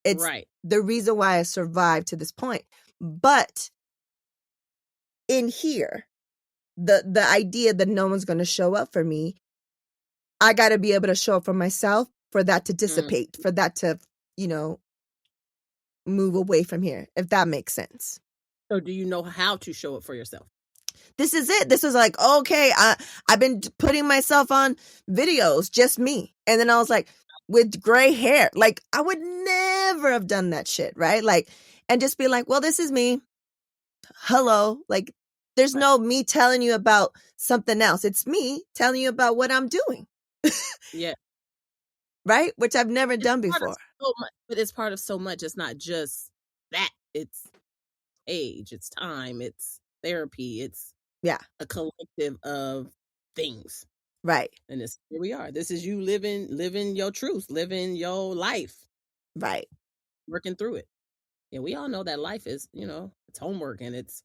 It's the reason why I survived to this point. But in here, the idea that no one's going to show up for me, I got to be able to show up for myself, for that to dissipate, for that to, move away from here, if that makes sense. So do you know how to show up for yourself? This is it. This is like, okay, I've been putting myself on videos, just me. And then I was like, with gray hair, like I would never have done that shit, right? Like, and just be like, well, this is me. Hello. Like, there's no me telling you about something else. It's me telling you about what I'm doing. Yeah. Right? Which I've never done before. But it's part of so much. It's not just that. It's age. It's time. It's therapy. It's a collective of things. Right. And here we are. This is you living your truth, living your life. Right. Working through it. And we all know that life is, it's homework and it's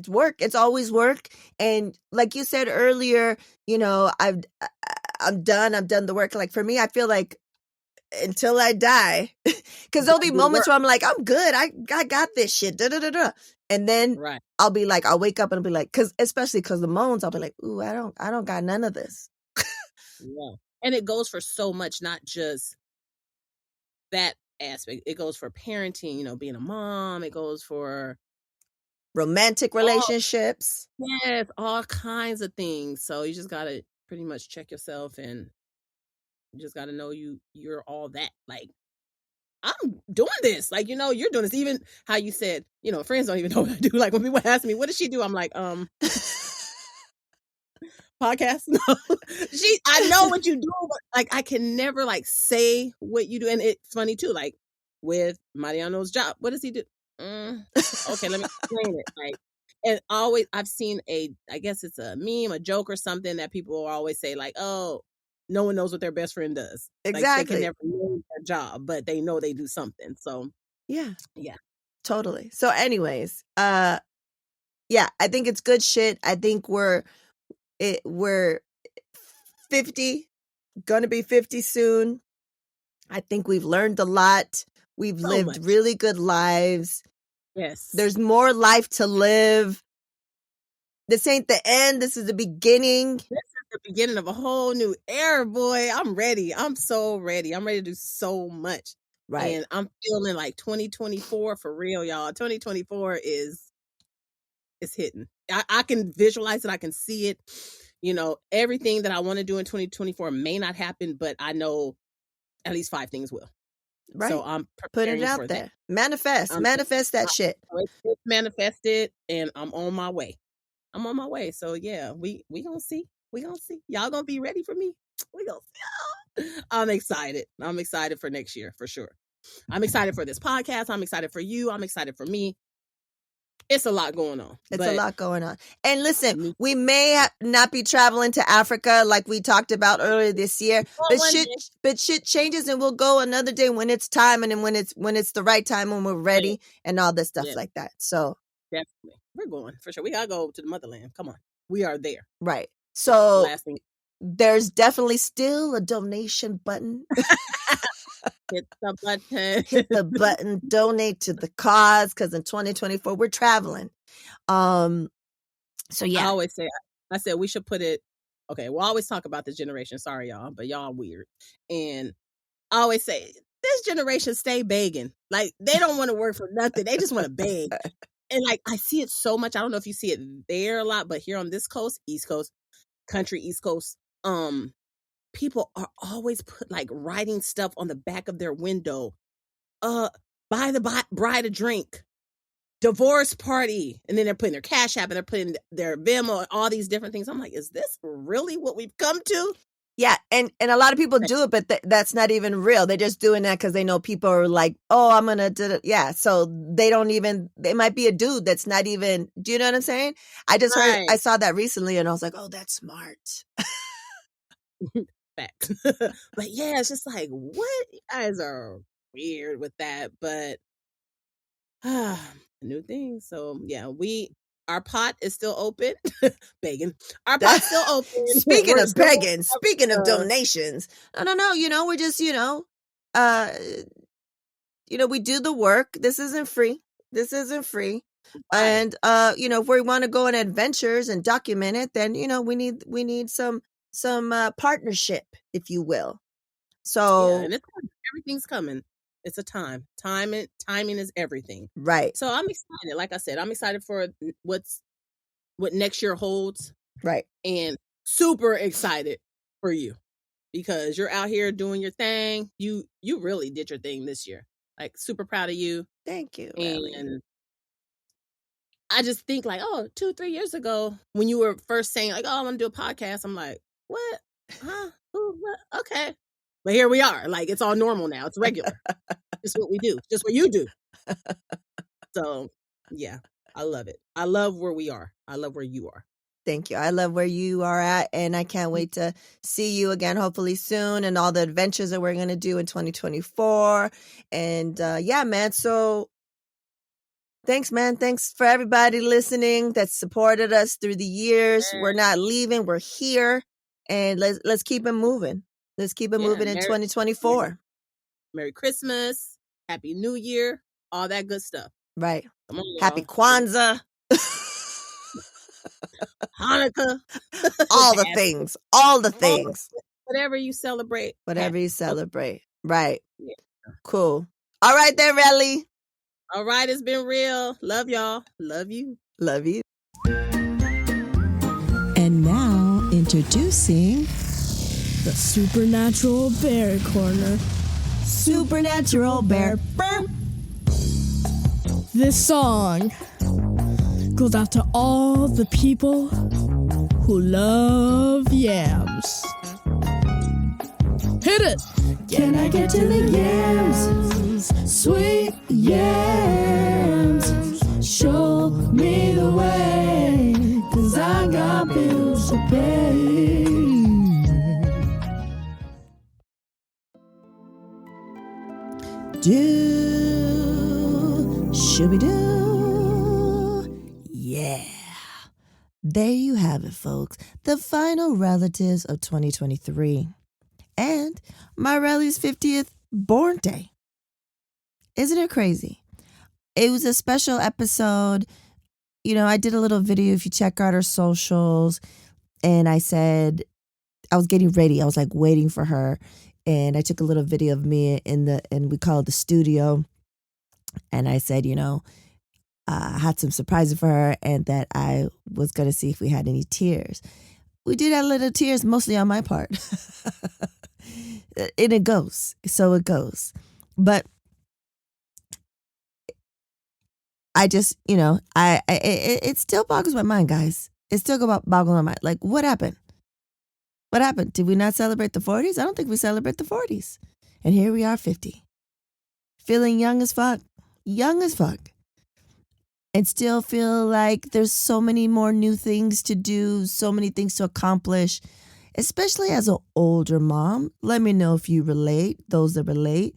work. It's always work. And like you said earlier, I'm done. I've done the work. Like for me, I feel like until I die, because there'll be moments where I'm like, I'm good. I got this shit. Da, da, da, da. And then I'll be like, I'll wake up and I'll be like, especially because the moans, I'll be like, ooh, I don't got none of this. Yeah. And it goes for so much, not just that aspect. It goes for parenting, being a mom. It goes for romantic relationships. Yes, all kinds of things. So you just got to pretty much check yourself, and you just got to know you're all that. Like, I'm doing this. Like, you're doing this. Even how you said, friends don't even know what I do. Like when people ask me, what does she do? I'm like, podcast. No, I know what you do, but like, I can never like say what you do. And it's funny too, like with Mariano's job, what does he do? Okay, let me explain it. Like, and always I've seen I guess it's a meme, a joke or something that people will always say like, oh, no one knows what their best friend does. Exactly. Like, they can never know their job, but they know they do something. So yeah, totally. So anyways, I think it's good shit. I think we're 50, gonna be 50 soon. I think we've learned a lot. We've lived really good lives. Yes. There's more life to live. This ain't the end. This is the beginning. This is the beginning of a whole new era, boy. I'm ready. I'm so ready. I'm ready to do so much. Right. And I'm feeling like 2024 for real, y'all. 2024 is hitting. I can visualize it. I can see it. Everything that I want to do in 2024 may not happen, but I know at least 5 things will. Right. So I'm putting it out there. Manifest that shit. It's manifested, and I'm on my way. So yeah, we gonna see. Y'all gonna be ready for me? We gonna see. I'm excited. I'm excited for next year for sure. I'm excited for this podcast. I'm excited for you. I'm excited for me. It's a lot going on. And listen, we may not be traveling to Africa like we talked about earlier this year, but shit changes, and we'll go another day when it's time, and then when it's the right time, when we're ready, and all this stuff like that. So definitely, we're going for sure. We gotta go to the motherland. Come on, we are there. Right. So there's definitely still a donation button. Hit the button. Hit the button. Donate to the cause, because in 2024 we're traveling. So yeah, I always say, I said we should put it. Okay, we'll always talk about this generation. Sorry, y'all, but y'all weird. And I always say this generation stay begging. Like they don't want to work for nothing. They just want to beg. And like I see it so much. I don't know if you see it there a lot, but here on this coast, East Coast, country East Coast, people are always writing stuff on the back of their window. Buy the bride a drink. Divorce party, and then they're putting their Cash App and they're putting their Venmo and all these different things. I'm like, is this really what we've come to? Yeah, and a lot of people do it, but that's not even real. They're just doing that because they know people are like, oh, I'm gonna do it. Yeah, so they don't even. They might be a dude that's not even. Do you know what I'm saying? I just heard. I saw that recently, and I was like, oh, that's smart. Fact. But yeah, it's just like, what? You guys are weird with that, but new thing. So yeah, our pot is still open. Begging. Our pot's still open. Speaking of begging, speaking of donations. No. We're just, we do the work. This isn't free. Right. And if we want to go on adventures and document it, then we need some partnership, if you will. So and everything's coming. It's a time. Timing is everything. Right. So I'm excited. Like I said, I'm excited for what next year holds. Right. And super excited for you because you're out here doing your thing. You really did your thing this year. Like super proud of you. Thank you. And I just think 2-3 years ago when you were first saying I'm gonna do a podcast, I'm like, what? Huh? Ooh, what? Okay. But here we are. Like, it's all normal now. It's regular. It's what we do. Just what you do. So, yeah, I love it. I love where we are. I love where you are. Thank you. I love where you are at, and I can't wait to see you again, hopefully soon, and all the adventures that we're going to do in 2024. And yeah, man. So thanks, man. Thanks for everybody listening that supported us through the years. Yeah. We're not leaving. We're here, and let's keep it moving. Let's keep it moving in 2024. Merry Christmas, Happy New Year, all that good stuff. Right. Come on, Happy Kwanzaa. Hanukkah. All the things. All the things. Whatever you celebrate. Whatever you celebrate. Right. Yeah. Cool. All right then, Relly. All right, it's been real. Love y'all. Love you. Love you. And now, introducing the Supernatural Bear Corner. Supernatural Bear. This song goes out to all the people who love yams. Hit it! Can I get to the yams? Sweet yams. Show me the way, 'cause I got bills to pay. Shooby-doo. Yeah. There you have it, folks. The final relatives of 2023. And my Relly's 50th born day. Isn't it crazy? It was a special episode. I did a little video if you check out our socials. And I said, I was getting ready. I was like waiting for her. And I took a little video of me and we call it the studio. And I said, I had some surprises for her and that I was going to see if we had any tears. We did have little tears, mostly on my part. And it goes. So it goes. But I just, it still boggles my mind, guys. It still boggles my mind. Like, what happened? What happened? Did we not celebrate the 40s? I don't think we celebrate the 40s. And here we are, 50. Feeling young as fuck. Young as fuck. And still feel like there's so many more new things to do, so many things to accomplish, especially as an older mom. Let me know if you relate, those that relate.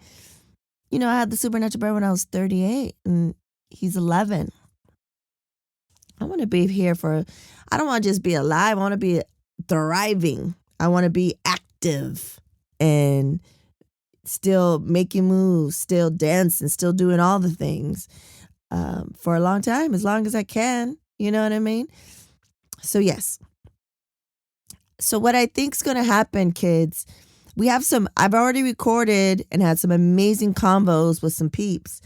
I had the Supernatural Bear when I was 38, and he's 11. I want to be here I don't want to just be alive. I want to be thriving. I want to be active and still making moves, still dancing, still doing all the things for a long time, as long as I can. You know what I mean? So yes. So what I think is going to happen, kids, I've already recorded and had some amazing combos with some peeps.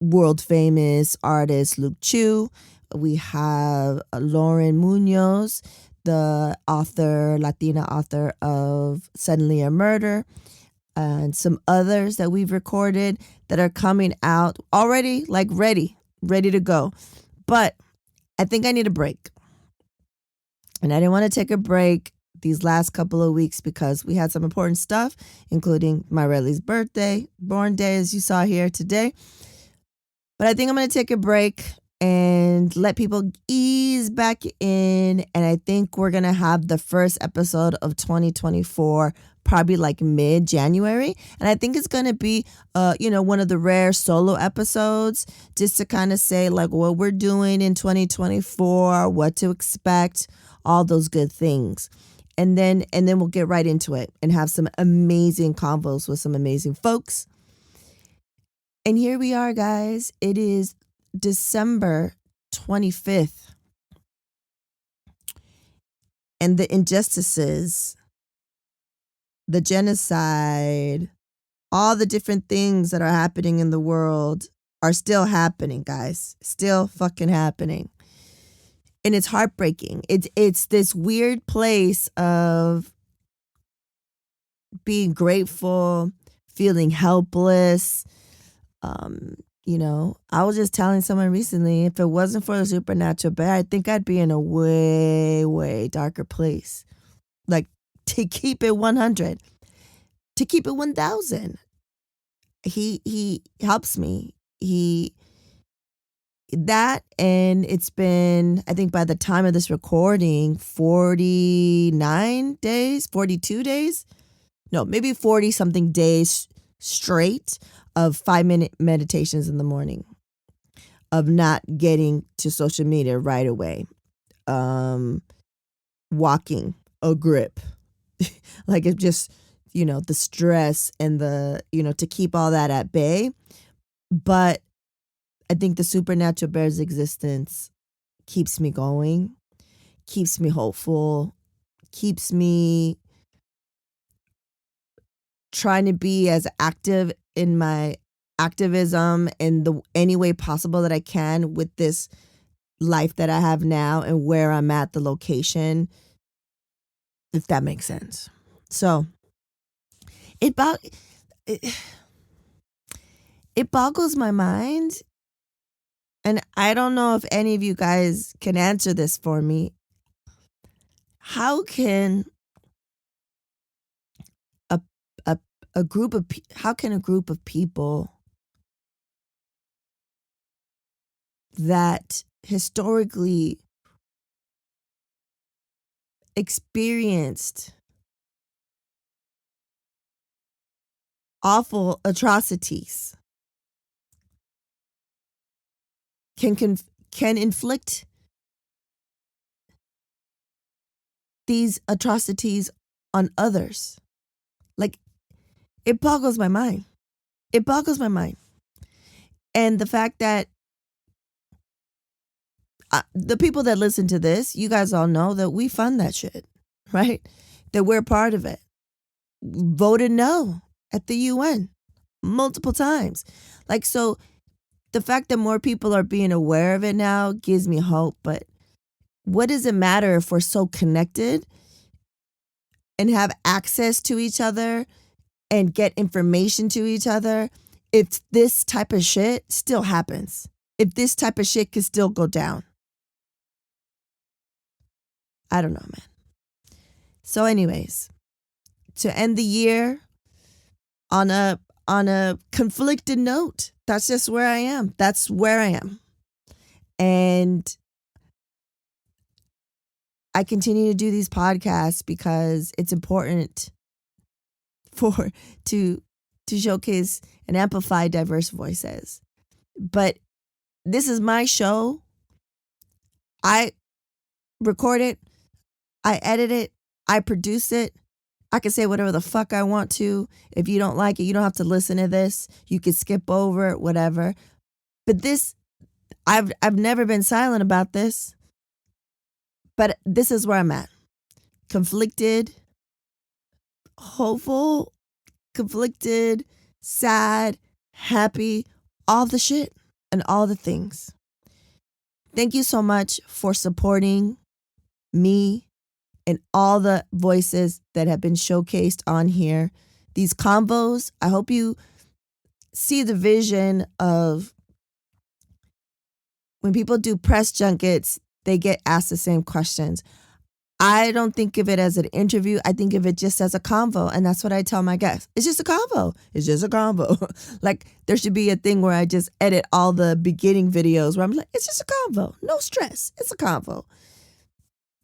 World famous artist Luke Chu. We have Lauren Munoz, the Latina author of Suddenly a Murder, and some others that we've recorded that are coming out already, like ready to go. But I think I need a break. And I didn't want to take a break these last couple of weeks because we had some important stuff, including my Riley's born day, as you saw here today. But I think I'm going to take a break and let people ease back in. And I think we're going to have the first episode of 2024 probably like mid-January. And I think it's going to be, one of the rare solo episodes just to kind of say like what we're doing in 2024, what to expect, all those good things. And then we'll get right into it and have some amazing convos with some amazing folks. And here we are, guys. It is December 25th. And the injustices, the genocide, all the different things that are happening in the world are still happening, guys. Still fucking happening. And it's heartbreaking. It's this weird place of being grateful, feeling helpless. I was just telling someone recently, if it wasn't for the supernatural bear, I think I'd be in a way, way darker place. Like, to keep it 100, to keep it 1,000. He helps me. And it's been, I think by the time of this recording, 49 days, 42 days, no, maybe 40 something days straight of 5-minute meditations in the morning, of not getting to social media right away, walking a grip, like it just, the stress and the, to keep all that at bay. But I think the supernatural bear's existence keeps me going, keeps me hopeful, keeps me trying to be as active in my activism in any way possible that I can with this life that I have now and where I'm at, the location, if that makes sense. So it boggles my mind. And I don't know if any of you guys can answer this for me. How can a group of people that historically experienced awful atrocities can inflict these atrocities on others? Like, it boggles my mind. It boggles my mind. And the fact that the people that listen to this, you guys all know that we fund that shit, right? That we're part of it. Voted no at the UN multiple times. Like, so the fact that more people are being aware of it now gives me hope. But what does it matter if we're so connected and have access to each other and get information to each other if this type of shit still happens? If this type of shit can still go down? I don't know, man. So anyways, to end the year on a conflicted note, that's just where I am. That's where I am. And I continue to do these podcasts because it's important to showcase and amplify diverse voices. But this is my show. I record it. I edit it. I produce it. I can say whatever the fuck I want to. If you don't like it, you don't have to listen to this. You can skip over it, whatever. But this, I've never been silent about this. But this is where I'm at. Conflicted, hopeful, conflicted, sad, happy, all the shit and all the things. Thank you so much for supporting me and all the voices that have been showcased on here. These combos, I hope you see the vision of when people do press junkets, they get asked the same questions. I don't think of it as an interview. I think of it just as a convo. And that's what I tell my guests. It's just a convo. It's just a convo. Like there should be a thing where I just edit all the beginning videos where I'm like, it's just a convo. No stress. It's a convo.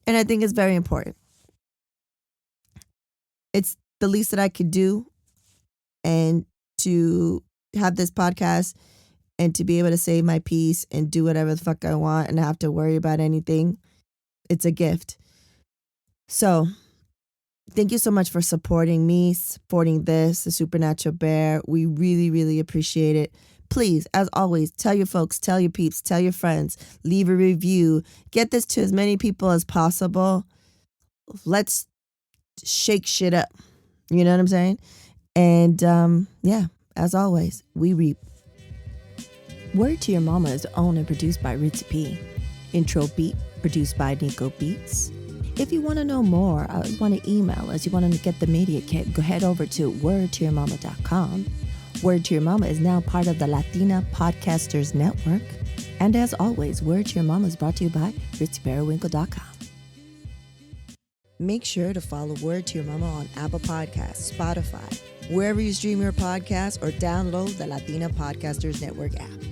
And I think it's very important. It's the least that I could do. And to have this podcast and to be able to say my piece and do whatever the fuck I want and not have to worry about anything, it's a gift. So thank you so much for supporting me, supporting this, the Supernatural Bear. We really, really appreciate it. Please, as always, tell your folks, tell your peeps, tell your friends, leave a review. Get this to as many people as possible. Let's shake shit up. You know what I'm saying? And yeah, as always, we reap. Word to Your Mama is owned and produced by Ritzy P. Intro beat produced by Nico Beats. If you want to know more, want to email us, you want to get the media kit, go head over to wordtoyourmama.com. Word to Your Mama is now part of the Latina Podcasters Network. And as always, Word to Your Mama is brought to you by RitzyPeriwinkle.com. Make sure to follow Word to Your Mama on Apple Podcasts, Spotify, wherever you stream your podcasts, or download the Latina Podcasters Network app.